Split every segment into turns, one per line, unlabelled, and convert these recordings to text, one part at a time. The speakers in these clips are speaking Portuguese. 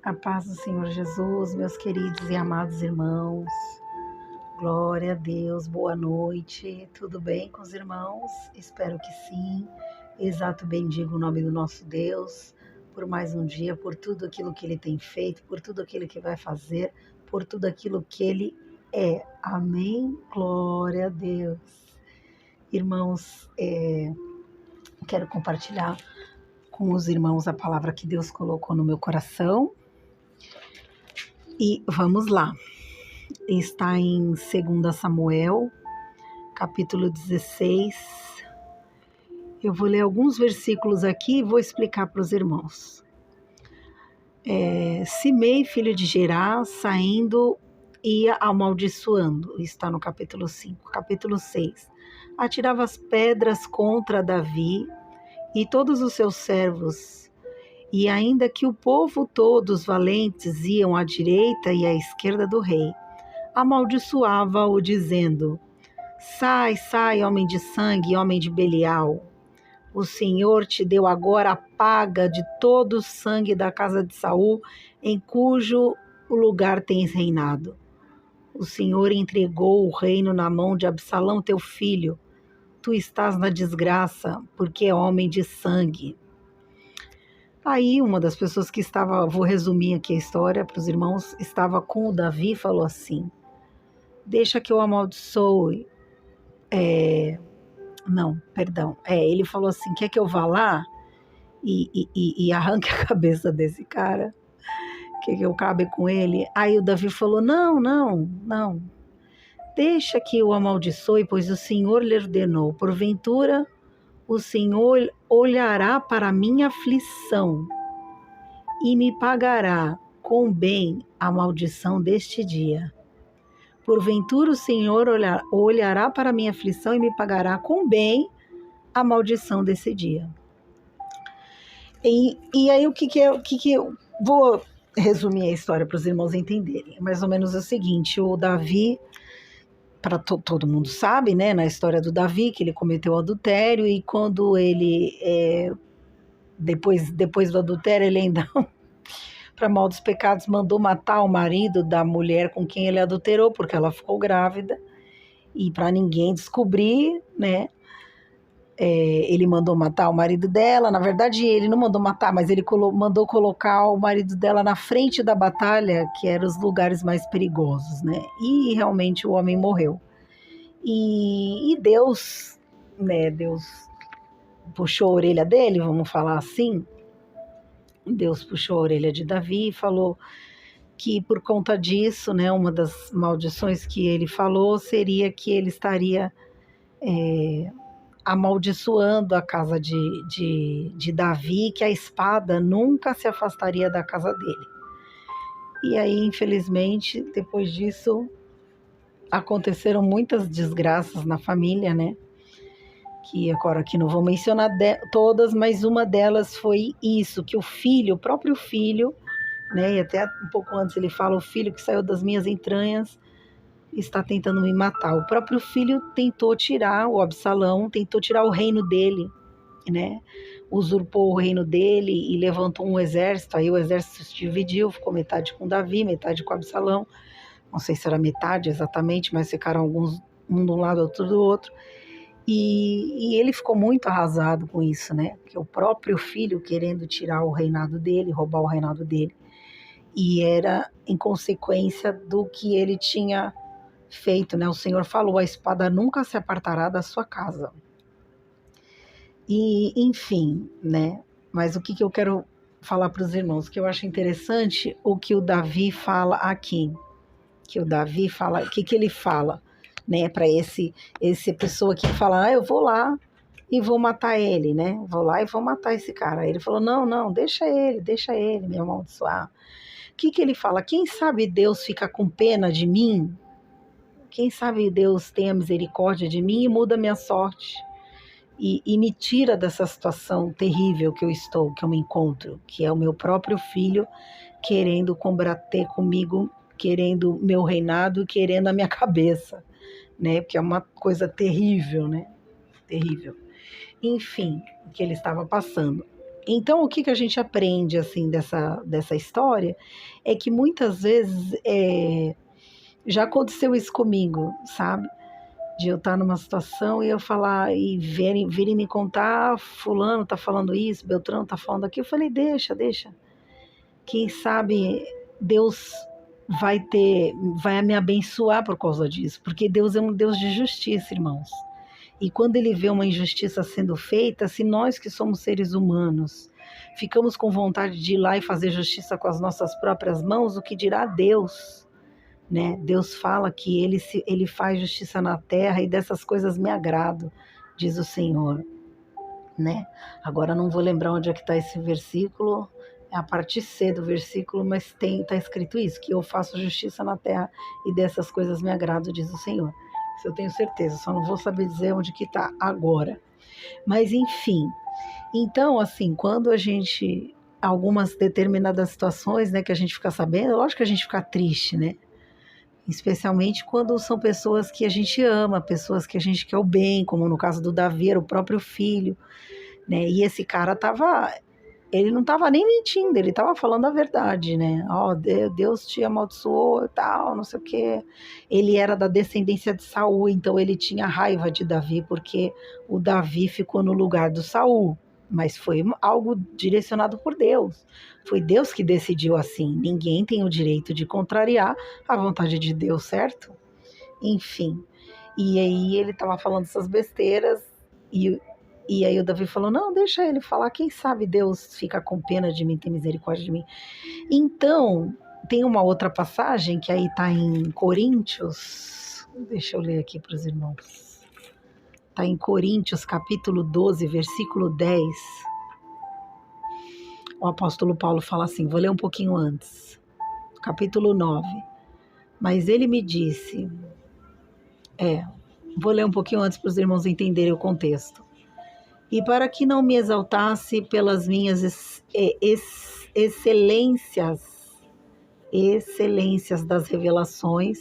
A paz do Senhor Jesus, meus queridos e amados irmãos. Glória a Deus, boa noite. Tudo bem com os irmãos? Espero que sim. Exato, bendigo o nome do nosso Deus por mais um dia, por tudo aquilo que Ele tem feito, por tudo aquilo que vai fazer, por tudo aquilo que Ele é. Amém? Glória a Deus. Irmãos, quero compartilhar com os irmãos a palavra que Deus colocou no meu coração. E vamos lá. Está em 2 Samuel, capítulo 16. Eu vou ler alguns versículos aqui e vou explicar para os irmãos. Simei, filho de Gerá, saindo, ia amaldiçoando. Está no capítulo 5. Capítulo 6. Atirava as pedras contra Davi e todos os seus servos. E ainda que o povo todos valentes iam à direita e à esquerda do rei, amaldiçoava-o, dizendo: Sai, sai, homem de sangue, homem de Belial. O Senhor te deu agora a paga de todo o sangue da casa de Saul, em cujo lugar tens reinado. O Senhor entregou o reino na mão de Absalão, teu filho. Tu estás na desgraça, porque é homem de sangue. Aí uma das pessoas que estava, vou resumir aqui a história para os irmãos, estava com o Davi e falou assim: deixa que eu amaldiçoe. Ele falou assim: quer que eu vá lá e arranque a cabeça desse cara? Quer que eu acabe com ele? Aí o Davi falou: não. Deixa que eu amaldiçoe, pois o Senhor lhe ordenou. Porventura, o Senhor olhará para a minha aflição e me pagará com bem a maldição deste dia. Porventura o Senhor olhará para a minha aflição e me pagará com bem a maldição desse dia. E aí o que eu vou resumir a história para os irmãos entenderem. Mais ou menos é o seguinte: o Davi, para todo mundo sabe, né, na história do Davi, que ele cometeu adultério, e quando ele, depois do adultério, ele ainda, para mal dos pecados, mandou matar o marido da mulher com quem ele adulterou, porque ela ficou grávida, e para ninguém descobrir, né, ele mandou matar o marido dela. Na verdade, ele não mandou matar, mas ele mandou colocar o marido dela na frente da batalha, que eram os lugares mais perigosos, né? E realmente o homem morreu. E Deus, né? Deus puxou a orelha dele, vamos falar assim. Deus puxou a orelha de Davi e falou que por conta disso, né? Uma das maldições que ele falou seria que ele estaria amaldiçoando a casa de Davi, que a espada nunca se afastaria da casa dele. E aí, infelizmente, depois disso, aconteceram muitas desgraças na família, né? Que agora aqui não vou mencionar todas, mas uma delas foi isso, que o próprio filho, né? E até um pouco antes ele fala: o filho que saiu das minhas entranhas está tentando me matar. O próprio filho tentou tirar, o Absalão tentou tirar o reino dele, né? Usurpou o reino dele e levantou um exército. Aí o exército se dividiu, ficou metade com Davi, metade com Absalão. Não sei se era metade exatamente, mas ficaram alguns, um de um lado, outro do outro. E ele ficou muito arrasado com isso, né? Porque o próprio filho querendo tirar o reinado dele, roubar o reinado dele. E era em consequência do que ele tinha feito, né? O Senhor falou: a espada nunca se apartará da sua casa. E, enfim, né? Mas o que eu quero falar para os irmãos? Que eu acho interessante o que o Davi fala aqui. Que o Davi fala, o que ele fala, né? Para essa pessoa que fala: eu vou lá e vou matar ele, né? Vou lá e vou matar esse cara. Aí ele falou: não, deixa ele me amaldiçoar. O que ele fala? Quem sabe Deus fica com pena de mim? Quem sabe Deus tenha misericórdia de mim e muda minha sorte e me tira dessa situação terrível que eu me encontro, que é o meu próprio filho querendo combater comigo, querendo meu reinado, querendo a minha cabeça, né? Porque é uma coisa terrível, né? Terrível. Enfim, o que ele estava passando. Então, o que que a gente aprende, assim, dessa história, é que muitas vezes já aconteceu isso comigo, sabe? De eu estar numa situação e eu falar, e virem me contar, fulano tá falando isso, Beltrano tá falando aquilo. Eu falei, deixa. Quem sabe Deus vai me abençoar por causa disso, porque Deus é um Deus de justiça, irmãos. E quando ele vê uma injustiça sendo feita, se nós que somos seres humanos ficamos com vontade de ir lá e fazer justiça com as nossas próprias mãos, o que dirá Deus, né? Deus fala que ele faz justiça na terra e dessas coisas me agrado, diz o Senhor, né? Agora não vou lembrar onde é que está esse versículo, é a parte C do versículo, mas está escrito isso, que eu faço justiça na terra e dessas coisas me agrado, diz o Senhor. Isso eu tenho certeza, só não vou saber dizer onde que está agora. Mas enfim, então assim, quando a gente, algumas determinadas situações, né, que a gente fica sabendo, lógico que a gente fica triste, né? Especialmente quando são pessoas que a gente ama, pessoas que a gente quer o bem, como no caso do Davi, era o próprio filho, né? E esse cara ele não estava nem mentindo, ele estava falando a verdade, né? Ó, Deus te amaldiçoou e tal, não sei o quê. Ele era da descendência de Saul, então ele tinha raiva de Davi, porque o Davi ficou no lugar do Saul. Mas foi algo direcionado por Deus. Foi Deus que decidiu assim. Ninguém tem o direito de contrariar a vontade de Deus, certo? Enfim. E aí ele estava falando essas besteiras e aí o Davi falou, não, deixa ele falar, quem sabe Deus fica com pena de mim, tem misericórdia de mim. Então, tem uma outra passagem que aí está em Coríntios, deixa eu ler aqui para os irmãos. Está em Coríntios, capítulo 12, versículo 10. O apóstolo Paulo fala assim, vou ler um pouquinho antes. Capítulo 9. Mas ele me disse... vou ler um pouquinho antes para os irmãos entenderem o contexto. E para que não me exaltasse pelas minhas excelências das revelações,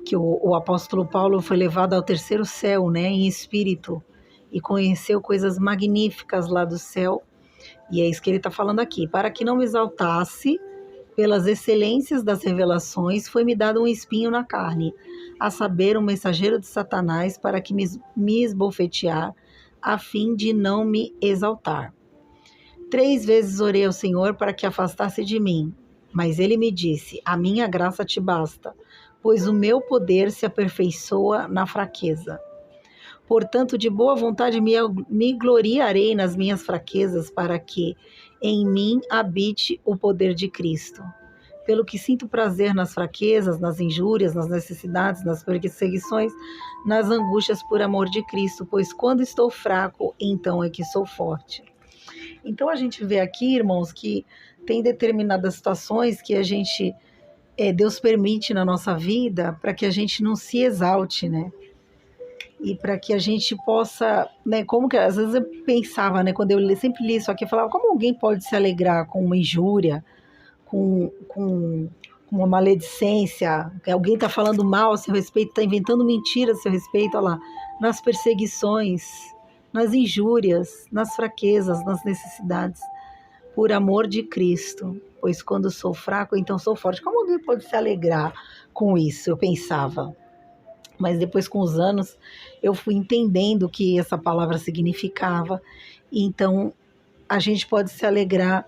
que o apóstolo Paulo foi levado ao terceiro céu, né, em espírito, e conheceu coisas magníficas lá do céu, e é isso que ele está falando aqui. Para que não me exaltasse pelas excelências das revelações, foi-me dado um espinho na carne, a saber, um mensageiro de Satanás, para que me esbofetear, a fim de não me exaltar. 3 vezes orei ao Senhor para que afastasse de mim, mas ele me disse, a minha graça te basta, pois o meu poder se aperfeiçoa na fraqueza. Portanto, de boa vontade me gloriarei nas minhas fraquezas, para que em mim habite o poder de Cristo. Pelo que sinto prazer nas fraquezas, nas injúrias, nas necessidades, nas perseguições, nas angústias por amor de Cristo, pois quando estou fraco, então é que sou forte. Então a gente vê aqui, irmãos, que tem determinadas situações que a gente, Deus permite na nossa vida para que a gente não se exalte, né? E para que a gente possa, né, como que às vezes eu pensava, né, quando eu sempre li isso aqui, eu falava, como alguém pode se alegrar com uma injúria, com uma maledicência, que alguém está falando mal a seu respeito, está inventando mentira a seu respeito, olha lá, nas perseguições, nas injúrias, nas fraquezas, nas necessidades, por amor de Cristo, pois quando sou fraco, então sou forte. Como alguém pode se alegrar com isso? Eu pensava. Mas depois, com os anos, eu fui entendendo o que essa palavra significava. Então, a gente pode se alegrar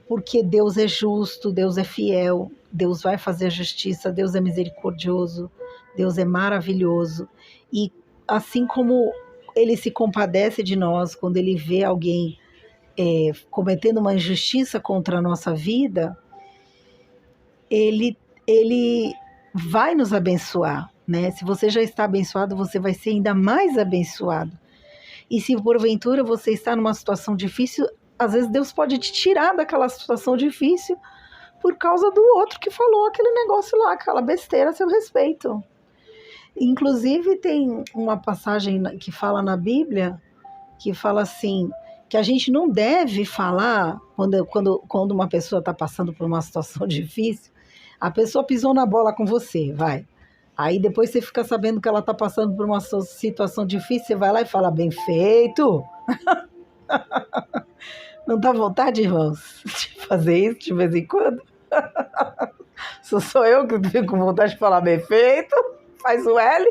porque Deus é justo, Deus é fiel, Deus vai fazer a justiça, Deus é misericordioso, Deus é maravilhoso. E assim como Ele se compadece de nós quando Ele vê alguém cometendo uma injustiça contra a nossa vida, Ele vai nos abençoar, né? Se você já está abençoado, você vai ser ainda mais abençoado. E se porventura você está numa situação difícil, às vezes Deus pode te tirar daquela situação difícil por causa do outro que falou aquele negócio lá, aquela besteira a seu respeito. Inclusive tem uma passagem que fala na Bíblia, que fala assim, que a gente não deve falar quando uma pessoa está passando por uma situação difícil, a pessoa pisou na bola com você, vai. Aí depois você fica sabendo que ela está passando por uma situação difícil, você vai lá e fala, bem feito. Não dá vontade, irmãos, de fazer isso de vez em quando? Sou eu que fico com vontade de falar bem feito? Faz o L?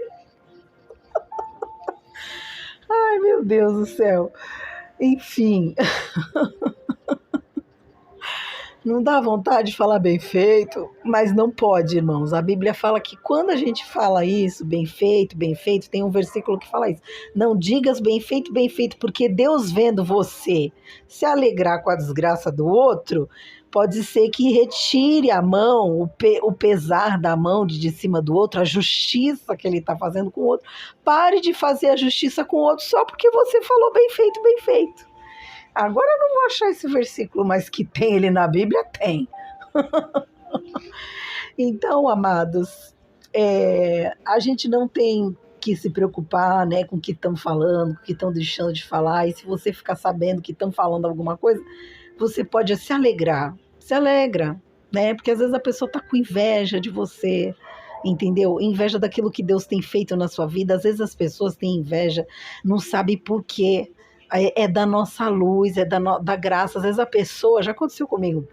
Ai, meu Deus do céu. Enfim, não dá vontade de falar bem feito, mas não pode, irmãos. A Bíblia fala que quando a gente fala isso, bem feito, tem um versículo que fala isso. Não digas bem feito, porque Deus vendo você se alegrar com a desgraça do outro, pode ser que retire a mão, o pesar da mão de cima do outro, a justiça que ele está fazendo com o outro. Pare de fazer a justiça com o outro só porque você falou bem feito, bem feito. Agora eu não vou achar esse versículo, mas que tem ele na Bíblia, tem. Então, amados, a gente não tem que se preocupar, né, com o que estão falando, com o que estão deixando de falar, e se você ficar sabendo que estão falando alguma coisa, você pode se alegrar, se alegra, né, porque às vezes a pessoa está com inveja de você, entendeu? Inveja daquilo que Deus tem feito na sua vida. Às vezes as pessoas têm inveja, não sabem por quê. É da nossa luz, da graça. Às vezes a pessoa, já aconteceu comigo,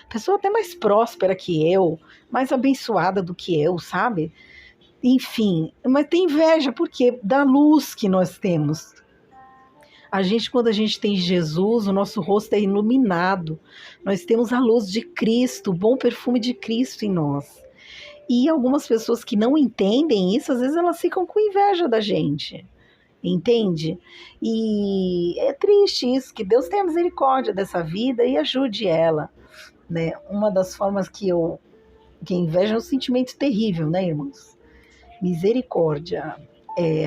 a pessoa até mais próspera que eu, mais abençoada do que eu, sabe? Enfim, mas tem inveja, porque da luz que nós temos. Quando a gente tem Jesus, o nosso rosto é iluminado. Nós temos a luz de Cristo, o bom perfume de Cristo em nós. E algumas pessoas que não entendem isso, às vezes elas ficam com inveja da gente. Entende? E é triste isso, que Deus tenha misericórdia dessa vida e ajude ela, né? Uma das formas que inveja é um sentimento terrível, né, irmãos? Misericórdia.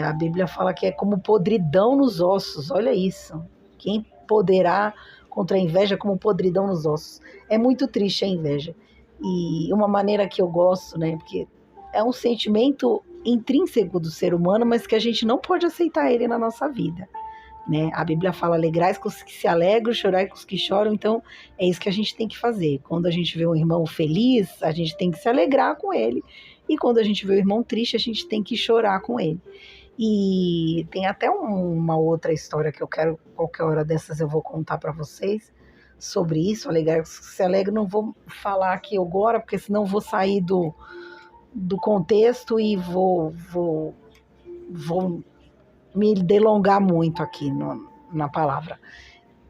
A Bíblia fala que é como podridão nos ossos, olha isso. Quem poderá contra a inveja como podridão nos ossos? É muito triste a inveja. E uma maneira que eu gosto, né, porque é um sentimento intrínseco do ser humano, mas que a gente não pode aceitar ele na nossa vida, né? A Bíblia fala: alegrais com os que se alegram, chorai com os que choram. Então é isso que a gente tem que fazer. Quando a gente vê um irmão feliz, a gente tem que se alegrar com ele, e quando a gente vê o irmão triste, a gente tem que chorar com ele. E tem até uma outra história que eu quero, qualquer hora dessas eu vou contar para vocês sobre isso. Alegrar com os que se alegram, não vou falar aqui agora, porque senão vou sair do contexto e vou me delongar muito aqui na palavra.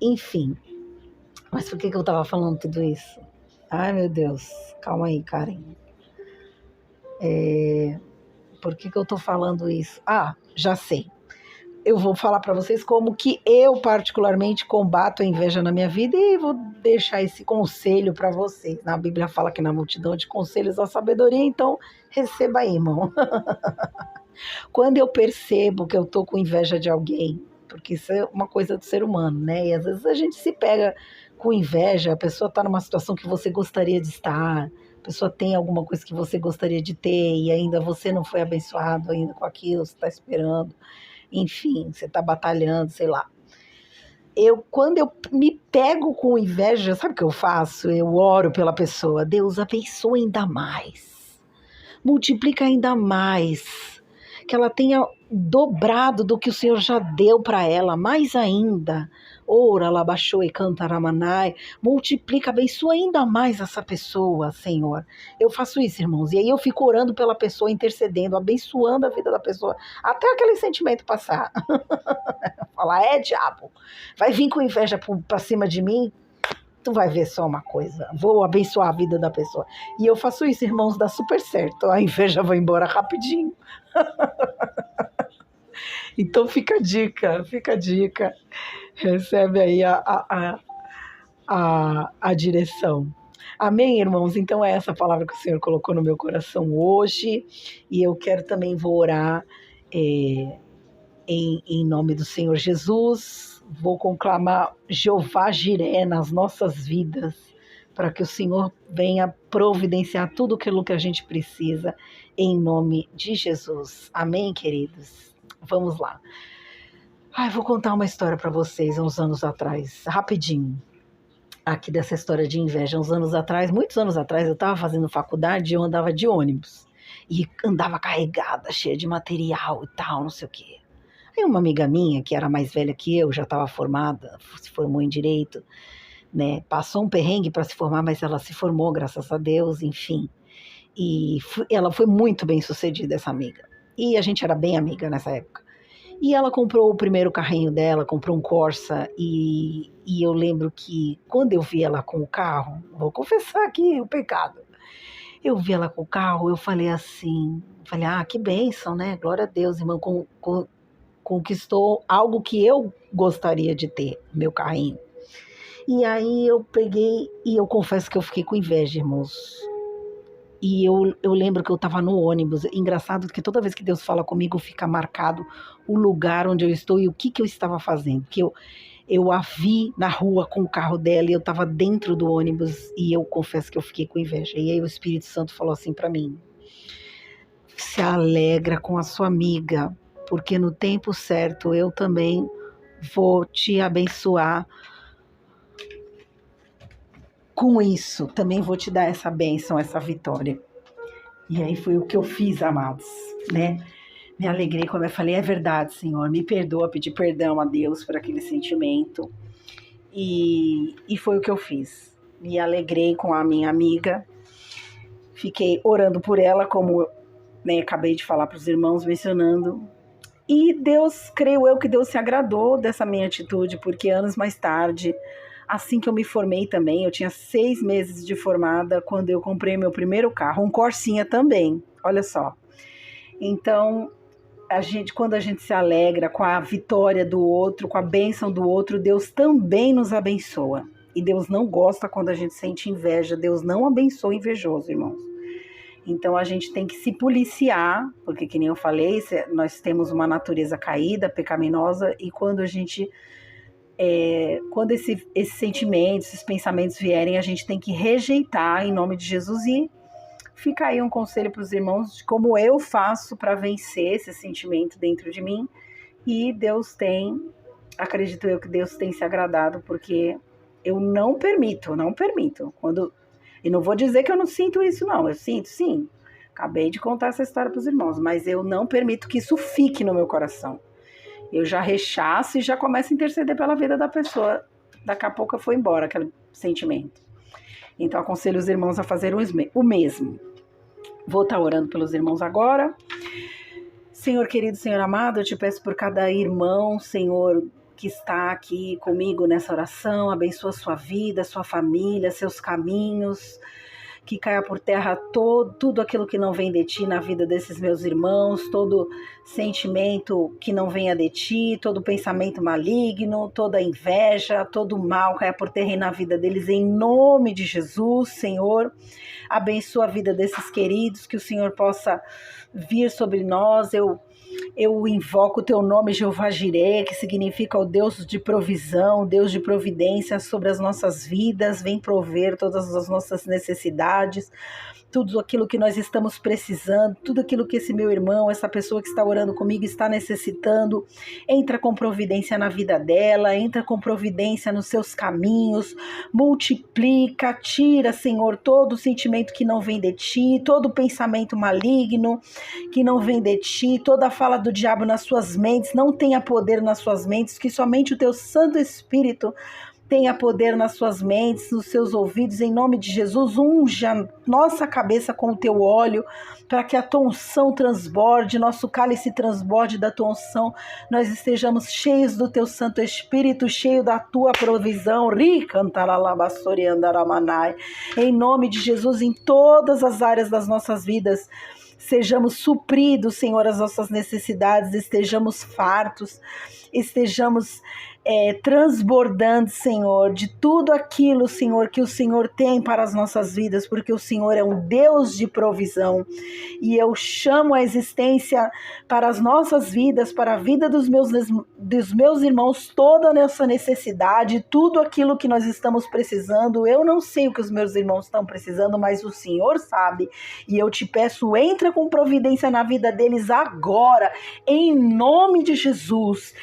Enfim, mas por que eu estava falando tudo isso? Ai, meu Deus, calma aí, Karen. Por que eu estou falando isso? Ah, já sei. Eu vou falar para vocês como que eu particularmente combato a inveja na minha vida e vou deixar esse conselho para vocês. A Bíblia fala que na multidão de conselhos há sabedoria, então receba aí, irmão. Quando eu percebo que eu tô com inveja de alguém, porque isso é uma coisa do ser humano, né? E às vezes a gente se pega com inveja, a pessoa está numa situação que você gostaria de estar, a pessoa tem alguma coisa que você gostaria de ter e ainda você não foi abençoado ainda com aquilo, você está esperando. Enfim, você está batalhando, sei lá. Quando eu me pego com inveja, sabe o que eu faço? Eu oro pela pessoa. Deus, abençoa ainda mais. Multiplica ainda mais. Que ela tenha dobrado do que o Senhor já deu para ela, mais ainda. Ora, labaxou e cantaramanai. Multiplica, abençoa ainda mais essa pessoa, Senhor. Eu faço isso, irmãos. E aí eu fico orando pela pessoa, intercedendo, abençoando a vida da pessoa, até aquele sentimento passar. Falar: diabo, vai vir com inveja pra cima de mim? Tu vai ver só uma coisa, vou abençoar a vida da pessoa. E eu faço isso, irmãos, dá super certo. A inveja vai embora rapidinho. Então fica a dica. Recebe aí a direção. Amém, irmãos? Então é essa palavra que o Senhor colocou no meu coração hoje. E eu quero também, vou orar em nome do Senhor Jesus. Vou conclamar Jeová Jiré nas nossas vidas, para que o Senhor venha providenciar tudo aquilo que a gente precisa, em nome de Jesus. Amém, queridos? Vamos lá. Vou contar uma história para vocês, uns anos atrás, rapidinho, aqui dessa história de inveja. Uns anos atrás, muitos anos atrás, eu estava fazendo faculdade e eu andava de ônibus. E andava carregada, cheia de material e tal, não sei o quê. Aí uma amiga minha, que era mais velha que eu, já estava formada, se formou em Direito, né? Passou um perrengue para se formar, mas ela se formou, graças a Deus, enfim. E ela foi muito bem sucedida, essa amiga. E a gente era bem amiga nessa época. E ela comprou o primeiro carrinho dela, comprou um Corsa, e eu lembro que quando eu vi ela com o carro, vou confessar aqui o pecado, eu vi ela com o carro, eu falei assim, que bênção, né? Glória a Deus, irmão, conquistou algo que eu gostaria de ter, meu carrinho. E aí eu peguei, e eu confesso que eu fiquei com inveja, irmãos. E eu lembro que eu estava no ônibus. Engraçado que toda vez que Deus fala comigo, fica marcado o lugar onde eu estou e o que eu estava fazendo. Porque eu a vi na rua com o carro dela e eu estava dentro do ônibus e eu confesso que eu fiquei com inveja. E aí o Espírito Santo falou assim para mim: se alegra com a sua amiga, porque no tempo certo eu também vou te abençoar com isso, também vou te dar essa bênção, essa vitória. E aí foi o que eu fiz, amados, né? Me alegrei quando eu falei, é verdade, Senhor, me perdoa, pedi perdão a Deus por aquele sentimento. E foi o que eu fiz. Me alegrei com a minha amiga, fiquei orando por ela, como, né, acabei de falar para os irmãos, mencionando. E Deus, creio eu que Deus se agradou dessa minha atitude, porque anos mais tarde, assim que eu me formei também, eu tinha 6 meses de formada quando eu comprei meu primeiro carro, um Corsinha também, olha só. Então, quando a gente se alegra com a vitória do outro, com a bênção do outro, Deus também nos abençoa. E Deus não gosta quando a gente sente inveja, Deus não abençoa invejoso, irmãos. Então a gente tem que se policiar, porque que nem eu falei, nós temos uma natureza caída, pecaminosa, e quando esses sentimentos, esses pensamentos vierem, a gente tem que rejeitar em nome de Jesus. E fica aí um conselho para os irmãos de como eu faço para vencer esse sentimento dentro de mim. E acredito eu que Deus tem se agradado, porque eu não permito. E não vou dizer que eu não sinto isso, não. Eu sinto, sim. Acabei de contar essa história para os irmãos, mas eu não permito que isso fique no meu coração. Eu já rechaço e já começo a interceder pela vida da pessoa. Daqui a pouco foi embora aquele sentimento. Então, aconselho os irmãos a fazer o mesmo. Vou estar orando pelos irmãos agora. Senhor querido, Senhor amado, eu te peço por cada irmão, Senhor, que está aqui comigo nessa oração. Abençoa sua vida, sua família, seus caminhos. Que caia por terra tudo aquilo que não vem de ti na vida desses meus irmãos, todo sentimento que não venha de ti, todo pensamento maligno, toda inveja, todo mal caia por terra na vida deles, em nome de Jesus, Senhor. Abençoa a vida desses queridos, que o Senhor possa vir sobre nós. Eu invoco o teu nome, Jeová Jireh, que significa o Deus de provisão, Deus de providência sobre as nossas vidas. Vem prover todas as nossas necessidades, tudo aquilo que nós estamos precisando, tudo aquilo que esse meu irmão, essa pessoa que está orando comigo está necessitando. Entra com providência na vida dela, entra com providência nos seus caminhos, multiplica, tira, Senhor, todo sentimento que não vem de ti, todo pensamento maligno que não vem de ti, toda a fala do diabo nas suas mentes, não tenha poder nas suas mentes, que somente o teu Santo Espírito tenha poder nas suas mentes, nos seus ouvidos, em nome de Jesus. Unja nossa cabeça com o teu óleo, para que a tua unção transborde, nosso cálice transborde da tua unção, nós estejamos cheios do teu Santo Espírito, cheio da tua provisão. Em nome de Jesus, em todas as áreas das nossas vidas, sejamos supridos, Senhor, as nossas necessidades, estejamos fartos, estejamos transbordando, Senhor, de tudo aquilo, Senhor, que o Senhor tem para as nossas vidas, porque o Senhor é um Deus de provisão. E eu chamo a existência para as nossas vidas, para a vida dos meus irmãos, toda a nossa necessidade, tudo aquilo que nós estamos precisando. Eu não sei o que os meus irmãos estão precisando, mas o Senhor sabe. E eu te peço, entra com providência na vida deles agora, em nome de Jesus,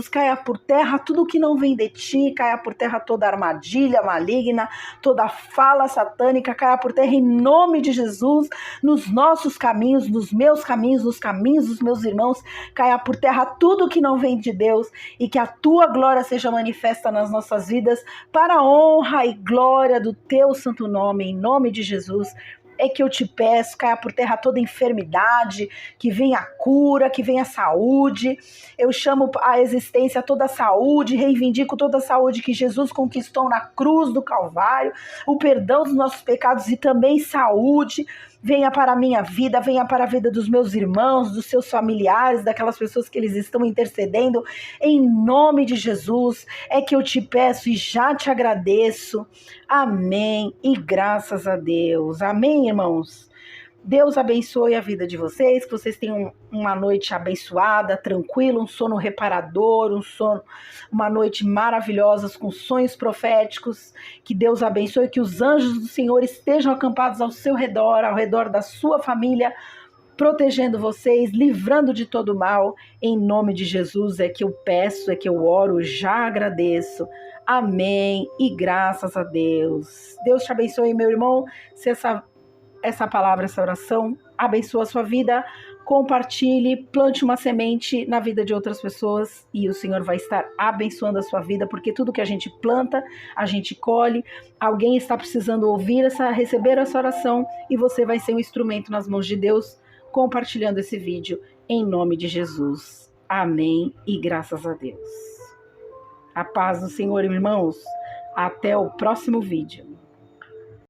Jesus, caia por terra tudo que não vem de ti, caia por terra toda armadilha maligna, toda fala satânica, caia por terra em nome de Jesus, nos nossos caminhos, nos meus caminhos, nos caminhos dos meus irmãos, caia por terra tudo que não vem de Deus e que a tua glória seja manifesta nas nossas vidas para a honra e glória do teu santo nome, em nome de Jesus. É que eu te peço, caia por terra toda enfermidade, que venha a cura, que venha a saúde. Eu chamo a existência toda a saúde, reivindico toda a saúde que Jesus conquistou na cruz do Calvário, o perdão dos nossos pecados e também saúde. Venha para a minha vida, venha para a vida dos meus irmãos, dos seus familiares, daquelas pessoas que eles estão intercedendo. Em nome de Jesus, é que eu te peço e já te agradeço. Amém e graças a Deus. Amém, irmãos? Deus abençoe a vida de vocês, que vocês tenham uma noite abençoada, tranquila, um sono reparador, uma noite maravilhosa, com sonhos proféticos. Que Deus abençoe, que os anjos do Senhor estejam acampados ao seu redor, ao redor da sua família, protegendo vocês, livrando de todo mal. Em nome de Jesus é que eu peço, é que eu oro, já agradeço. Amém e graças a Deus. Deus te abençoe, meu irmão. Se essa palavra, essa oração abençoa a sua vida, compartilhe, plante uma semente na vida de outras pessoas e o Senhor vai estar abençoando a sua vida, porque tudo que a gente planta, a gente colhe. Alguém está precisando receber essa oração e você vai ser um instrumento nas mãos de Deus, compartilhando esse vídeo em nome de Jesus. Amém e graças a Deus. A paz do Senhor, irmãos. Até o próximo vídeo.